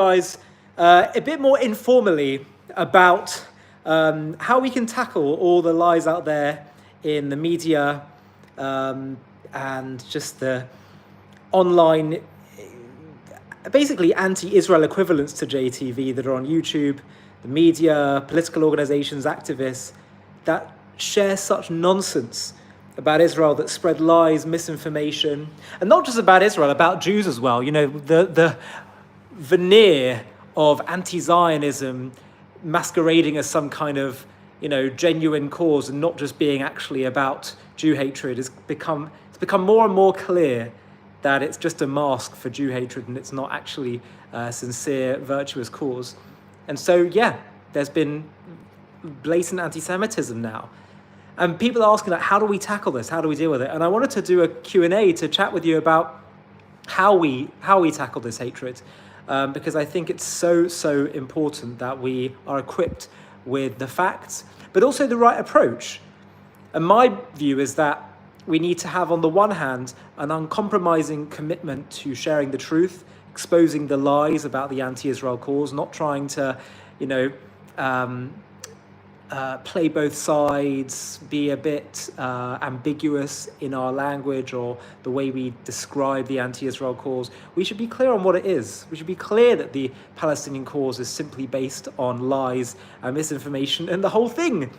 guys a bit more informally about how we can tackle all the lies out there in the media and just the online, basically anti-Israel equivalents to JTV that are on YouTube, the media, political organizations, activists that share such nonsense about Israel, that spread lies, misinformation, and not just about Israel, about Jews as well. You know, the veneer of anti-Zionism masquerading as some kind of, you know, genuine cause and not just being actually about Jew hatred it's become more and more clear that it's just a mask for Jew hatred and it's not actually a sincere, virtuous cause. And so, yeah, there's been blatant anti-Semitism now. And people are asking, like, how do we tackle this? How do we deal with it? And I wanted to do a Q&A to chat with you about how we tackle this hatred, because I think it's so important that we are equipped with the facts, but also the right approach. And my view is that we need to have, on the one hand, an uncompromising commitment to sharing the truth, exposing the lies about the anti-Israel cause, not trying to, you know, play both sides, be a bit ambiguous in our language or the way we describe the anti-Israel cause. We should be clear on what it is. We should be clear that the Palestinian cause is simply based on lies and misinformation, and the whole thing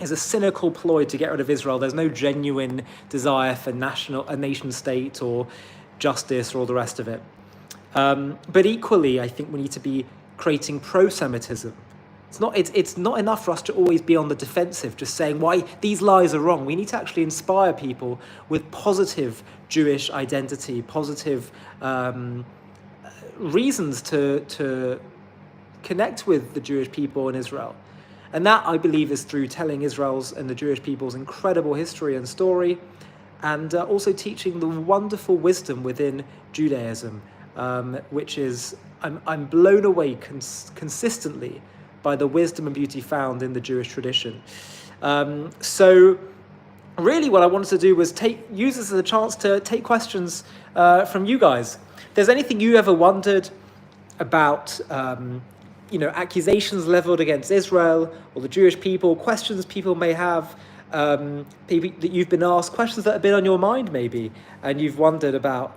is a cynical ploy to get rid of Israel. There's no genuine desire for a nation state or justice or all the rest of it. But equally, I think we need to be creating pro-Semitism. It's not enough for us to always be on the defensive, just saying why these lies are wrong. We need to actually inspire people with positive Jewish identity, positive reasons to connect with the Jewish people in Israel. And that, I believe, is through telling Israel's and the Jewish people's incredible history and story, and also teaching the wonderful wisdom within Judaism, which is, I'm blown away consistently by the wisdom and beauty found in the Jewish tradition. So really what I wanted to do was use this as a chance to take questions from you guys. If there's anything you ever wondered about, you know, accusations leveled against Israel or the Jewish people, questions people may have, maybe that you've been asked, questions that have been on your mind maybe, and you've wondered about,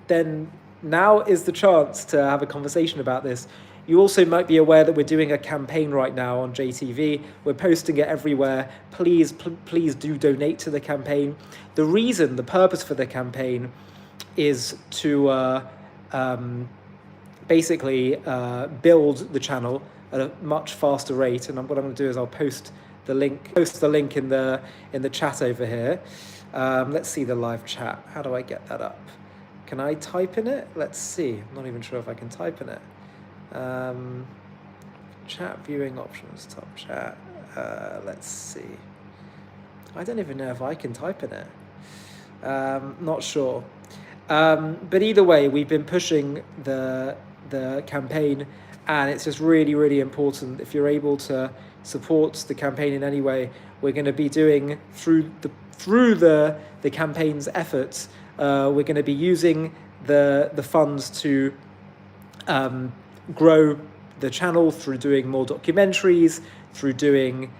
then now is the chance to have a conversation about this. You also might be aware that we're doing a campaign right now on JTV. We're posting it everywhere. Please do donate to the campaign. The purpose for the campaign is to basically build the channel at a much faster rate. And what I'm going to do is I'll post the link in the chat over here. Let's see the live chat. How do I get that up? Can I type in it? Let's see. I'm not even sure if I can type in it. Chat viewing options, top chat. Let's see. I don't even know if I can type in it. Not sure. But either way, we've been pushing the campaign, and it's just really important. If you're able to support the campaign in any way, we're going to be doing through the campaign's efforts. We're going to be using the funds to grow the channel through doing more documentaries, through doing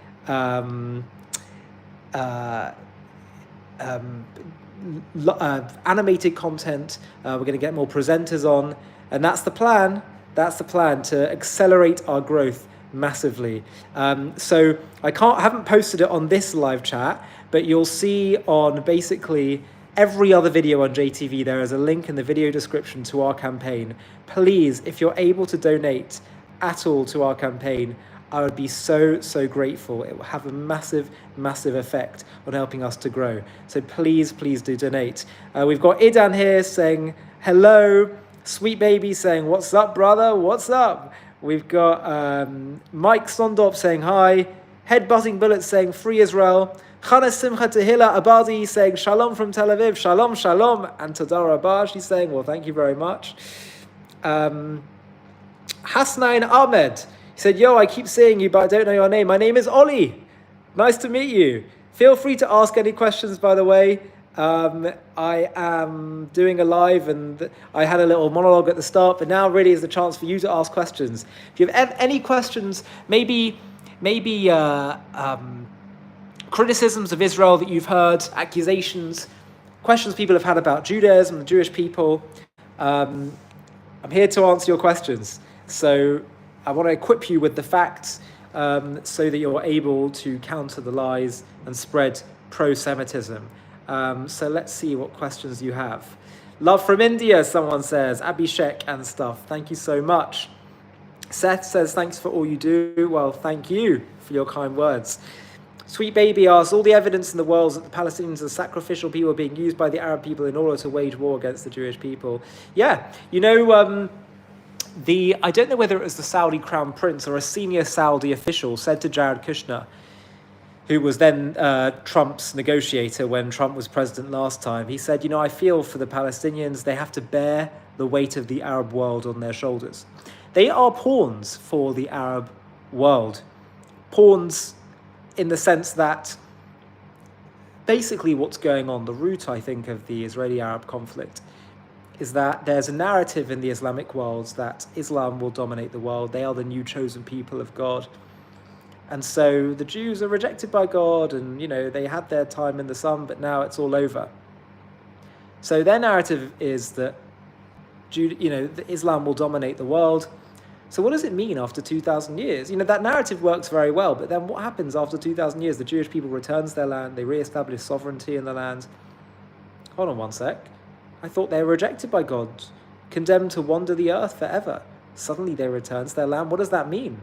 animated content. We're going to get more presenters on, and that's the plan. That's the plan, to accelerate our growth massively. So I haven't posted it on this live chat, but you'll see on basically every other video on JTV, there is a link in the video description to our campaign. Please, if you're able to donate at all to our campaign, I would be so grateful. It will have a massive effect on helping us to grow. So please do donate. We've got Idan here saying hello. Sweet Baby saying, what's up, brother? What's up? We've got Mike Sondorp saying hi. Head-butting Bullets saying free Israel. Chana Simcha Tehila Abadi saying shalom from Tel Aviv. Shalom. And Tadara Bar, she's saying, well, thank you very much. Hasnain Ahmed, he said, yo, I keep seeing you, but I don't know your name. My name is Ollie. Nice to meet you. Feel free to ask any questions, by the way. I am doing a live, and I had a little monologue at the start, but now really is the chance for you to ask questions. If you have any questions, maybe criticisms of Israel that you've heard, accusations, questions people have had about Judaism, the Jewish people, I'm here to answer your questions. So I want to equip you with the facts so that you're able to counter the lies and spread pro-Semitism. So let's see what questions you have. Love from India, someone says. Abhishek and stuff. Thank you so much. Seth says, thanks for all you do. Well, thank you for your kind words. Sweet Baby asks, all the evidence in the world that the Palestinians are sacrificial people being used by the Arab people in order to wage war against the Jewish people. Yeah, you know, I don't know whether it was the Saudi Crown Prince or a senior Saudi official said to Jared Kushner, who was then Trump's negotiator when Trump was president last time, he said, you know, I feel for the Palestinians, they have to bear the weight of the Arab world on their shoulders. They are pawns for the Arab world. Pawns in the sense that basically what's going on, the root, I think, of the Israeli-Arab conflict is that there's a narrative in the Islamic world that Islam will dominate the world. They are the new chosen people of God. And so the Jews are rejected by God and, you know, they had their time in the sun, but now it's all over. So their narrative is that, that Islam will dominate the world. So what does it mean after 2,000 years? You know, that narrative works very well, but then what happens after 2,000 years? The Jewish people returns their land, they re-establish sovereignty in the land. Hold on one sec. I thought they were rejected by God, condemned to wander the earth forever. Suddenly they returns their land. What does that mean?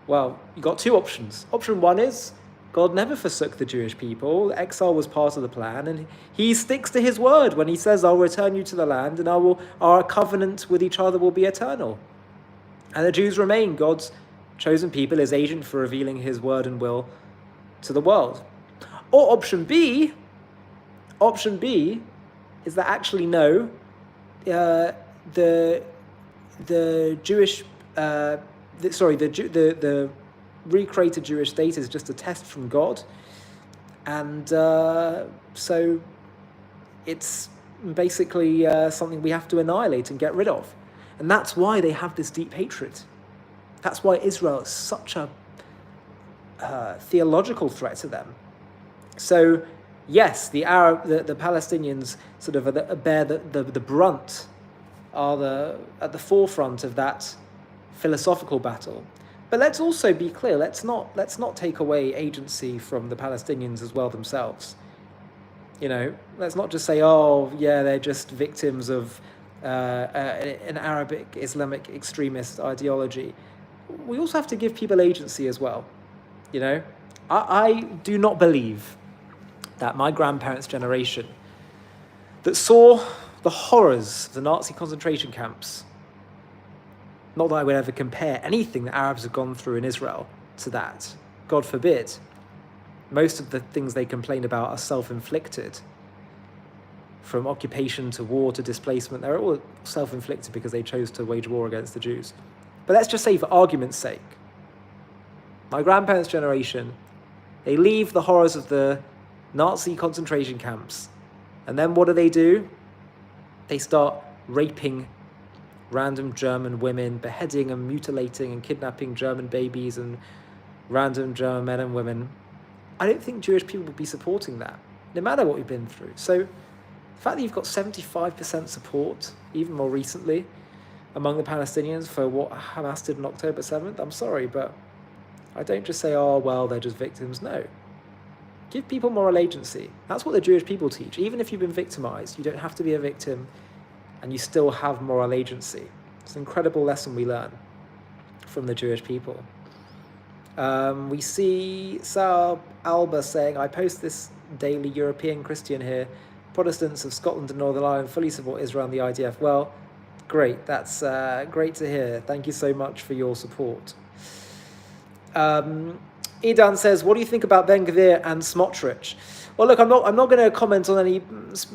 Well, you got two options. Option one is God never forsook the Jewish people. Exile was part of the plan, and he sticks to his word when he says, I'll return you to the land, and our covenant with each other will be eternal. And the Jews remain God's chosen people, his agent for revealing his word and will to the world. Or option B is that actually no, the Jewish, the recreated Jewish state is just a test from God, and so it's basically something we have to annihilate and get rid of. And that's why they have this deep hatred. That's why Israel is such a theological threat to them. So, yes, the Palestinians sort of bear the brunt, are at the forefront of that philosophical battle. But let's also be clear. Let's not take away agency from the Palestinians as well themselves. You know, let's not just say, oh yeah, they're just victims of an Arabic Islamic extremist ideology. We also have to give people agency as well. You know, I do not believe that my grandparents' generation that saw the horrors of the Nazi concentration camps, not that I would ever compare anything that Arabs have gone through in Israel to that, God forbid. Most of the things they complain about are self-inflicted. From occupation to war to displacement, they're all self-inflicted because they chose to wage war against the Jews. But let's just say, for argument's sake, my grandparents' generation, they leave the horrors of the Nazi concentration camps, and then what do? They start raping random German women, beheading and mutilating and kidnapping German babies and random German men and women. I don't think Jewish people would be supporting that, no matter what we've been through. So the fact that you've got 75% support, even more recently, among the Palestinians for what Hamas did on October 7th, I'm sorry, but I don't just say, oh, well, they're just victims. No. Give people moral agency. That's what the Jewish people teach. Even if you've been victimized, you don't have to be a victim, and you still have moral agency. It's an incredible lesson we learn from the Jewish people. We see Sal Alba saying, I post this daily, European Christian here. Protestants of Scotland and Northern Ireland fully support Israel and the IDF. Well, great. That's great to hear. Thank you so much for your support. Idan says, what do you think about Ben Gvir and Smotrich? Well, look, I'm not going to comment on any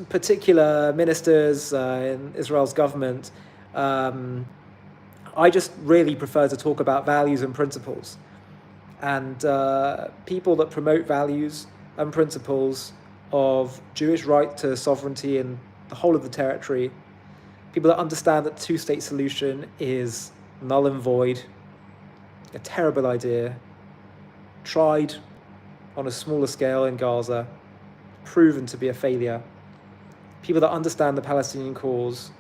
particular ministers in Israel's government. I just really prefer to talk about values and principles. And people that promote values and principles of Jewish right to sovereignty in the whole of the territory, people that understand that the two-state solution is null and void, a terrible idea, tried on a smaller scale in Gaza, proven to be a failure. People that understand the Palestinian cause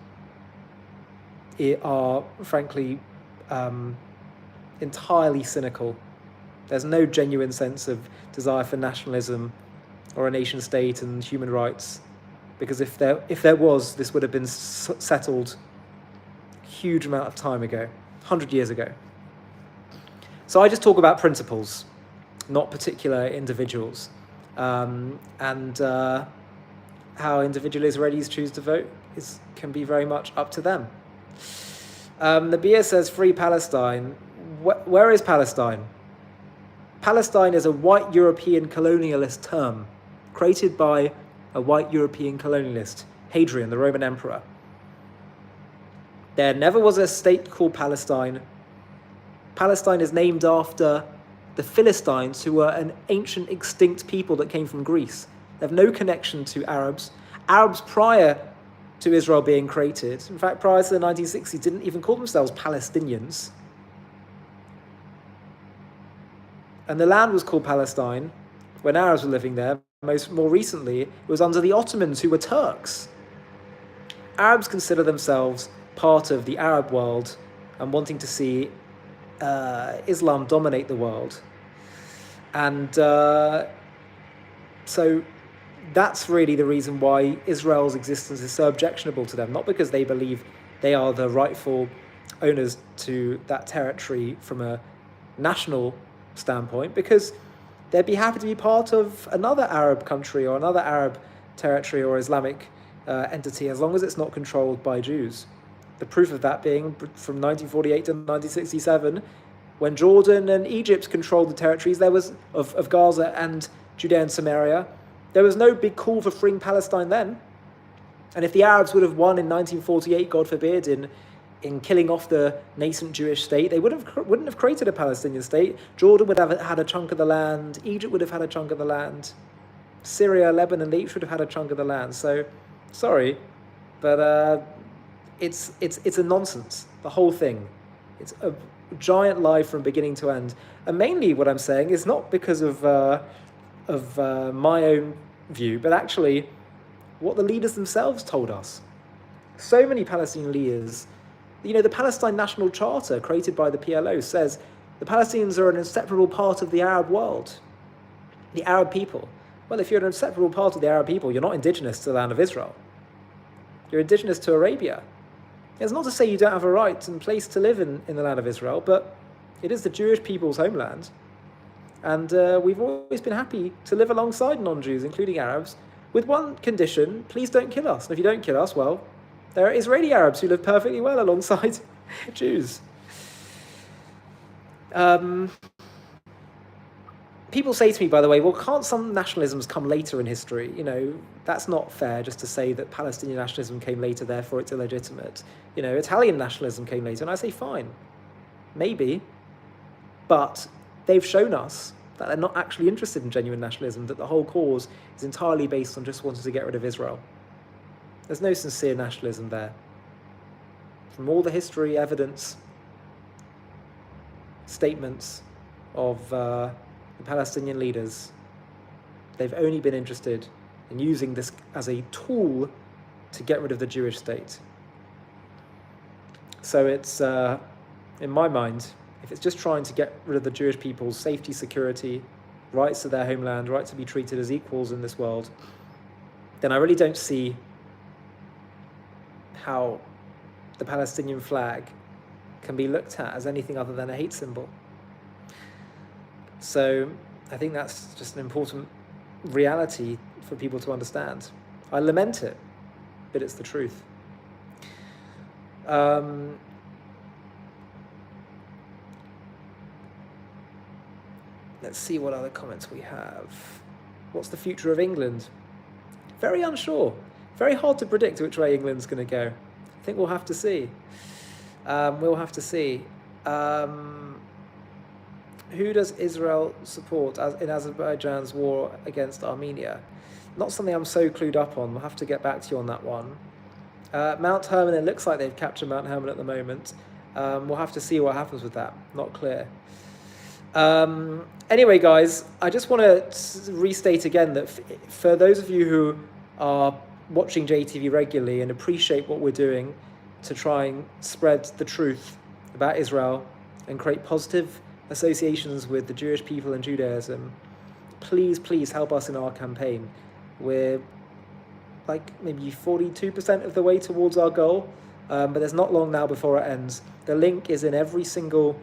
are, frankly, entirely cynical. There's no genuine sense of desire for nationalism or a nation state and human rights, because if there was, this would have been settled a huge amount of time ago, 100 years ago. So I just talk about principles, not particular individuals, and how individual Israelis choose to vote can be very much up to them. Nabia says, free Palestine. Where is Palestine? Palestine is a white European colonialist term created by a white European colonialist, Hadrian, the Roman emperor. There never was a state called Palestine. Palestine is named after the Philistines, who were an ancient extinct people that came from Greece. They have no connection to Arabs. Arabs prior to Israel being created, in fact, prior to the 1960s, didn't even call themselves Palestinians. And the land was called Palestine when Arabs were living there. More recently, it was under the Ottomans, who were Turks. Arabs consider themselves part of the Arab world and wanting to see Islam dominate the world. And so that's really the reason why Israel's existence is so objectionable to them, not because they believe they are the rightful owners to that territory from a national standpoint, because they'd be happy to be part of another Arab country or another Arab territory or Islamic entity, as long as it's not controlled by Jews. The proof of that being from 1948 to 1967, when Jordan and Egypt controlled the territories of Gaza and Judea and Samaria, there was no big call for freeing Palestine then. And if the Arabs would have won in 1948, God forbid, in killing off the nascent Jewish state, they wouldn't have created a Palestinian state. Jordan would have had a chunk of the land. Egypt would have had a chunk of the land. Syria, Lebanon, each would have had a chunk of the land. So, sorry, but it's a nonsense, the whole thing. It's a giant lie from beginning to end. And mainly what I'm saying is not because of my own view, but actually what the leaders themselves told us. So many Palestinian leaders, the Palestine National Charter created by the PLO says the Palestinians are an inseparable part of the Arab world, the Arab people. Well, if you're an inseparable part of the Arab people, you're not indigenous to the land of Israel. You're indigenous to Arabia. It's not to say you don't have a right and place to live in the land of Israel, but it is the Jewish people's homeland. And we've always been happy to live alongside non-Jews, including Arabs, with one condition: please don't kill us. And if you don't kill us, well, there are Israeli Arabs who live perfectly well alongside Jews. People say to me, by the way, well, can't some nationalisms come later in history? That's not fair just to say that Palestinian nationalism came later, therefore it's illegitimate. Italian nationalism came later. And I say, fine, maybe. But they've shown us that they're not actually interested in genuine nationalism, that the whole cause is entirely based on just wanting to get rid of Israel. There's no sincere nationalism there. From all the history, evidence, statements of the Palestinian leaders, they've only been interested in using this as a tool to get rid of the Jewish state. So it's, in my mind, if it's just trying to get rid of the Jewish people's safety, security, rights to their homeland, right to be treated as equals in this world, then I really don't see how the Palestinian flag can be looked at as anything other than a hate symbol. So I think that's just an important reality for people to understand. I lament it, but it's the truth. Let's see what other comments we have. What's the future of England? Very unsure. Very hard to predict which way England's going to go. I think we'll have to see. Who does Israel support in Azerbaijan's war against Armenia? not something I'm so clued up on. We'll have to get back to you on that one. Mount Hermon, it looks like they've captured Mount Hermon at the moment. We'll have to see what happens with that. Not clear. Anyway, guys, I just want to restate again that for those of you who are watching JTV regularly and appreciate what we're doing to try and spread the truth about Israel and create positive associations with the Jewish people and Judaism, please help us in our campaign. We're like maybe 42% of the way towards our goal, but there's not long now before it ends. The link is in every single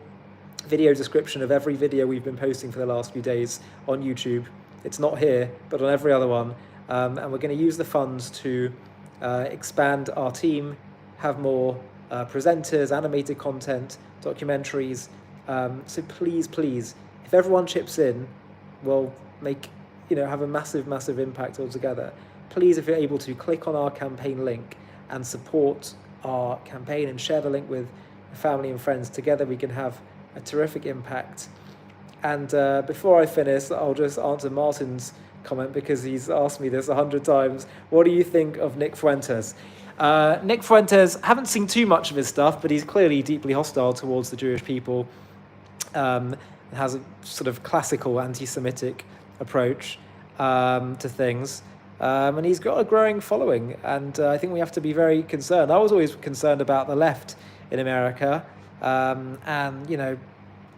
video description of every video we've been posting for the last few days on YouTube. It's not here, but on every other one. And we're going to use the funds to expand our team, have more presenters, animated content, documentaries. So please, if everyone chips in, we'll have a massive impact altogether. Please, if you're able to, click on our campaign link and support our campaign and share the link with family and friends. Together we can have a terrific impact. And before I finish, I'll just answer Martin's comment because he's asked me this 100 times. What do you think of Nick Fuentes? Nick Fuentes, haven't seen too much of his stuff, but he's clearly deeply hostile towards the Jewish people. Has a sort of classical anti-Semitic approach to things. And he's got a growing following, and I think we have to be very concerned. I was always concerned about the left in America, and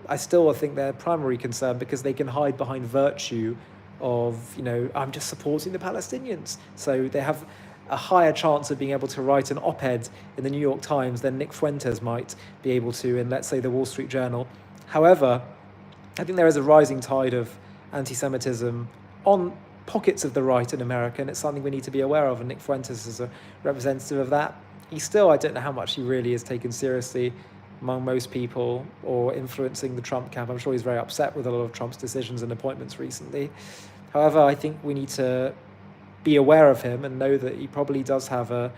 I still think they're primary concern because they can hide behind virtue of, I'm just supporting the Palestinians. So they have a higher chance of being able to write an op-ed in the New York Times than Nick Fuentes might be able to in, let's say, the Wall Street Journal. However, I think there is a rising tide of anti-Semitism on pockets of the right in America, and it's something we need to be aware of, and Nick Fuentes is a representative of that. I don't know how much he really is taken seriously among most people or influencing the Trump camp. I'm sure he's very upset with a lot of Trump's decisions and appointments recently. However, I think we need to be aware of him and know that he probably does have a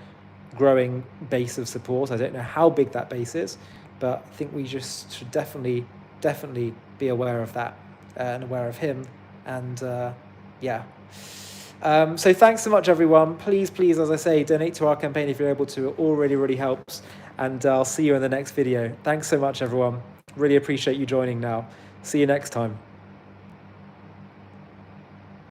growing base of support. I don't know how big that base is, but I think we just should definitely be aware of that and aware of him. And so thanks so much, everyone. Please, as I say, donate to our campaign if you're able to. It all really helps. And I'll see you in the next video. Thanks so much, everyone. Really appreciate you joining now. See you next time.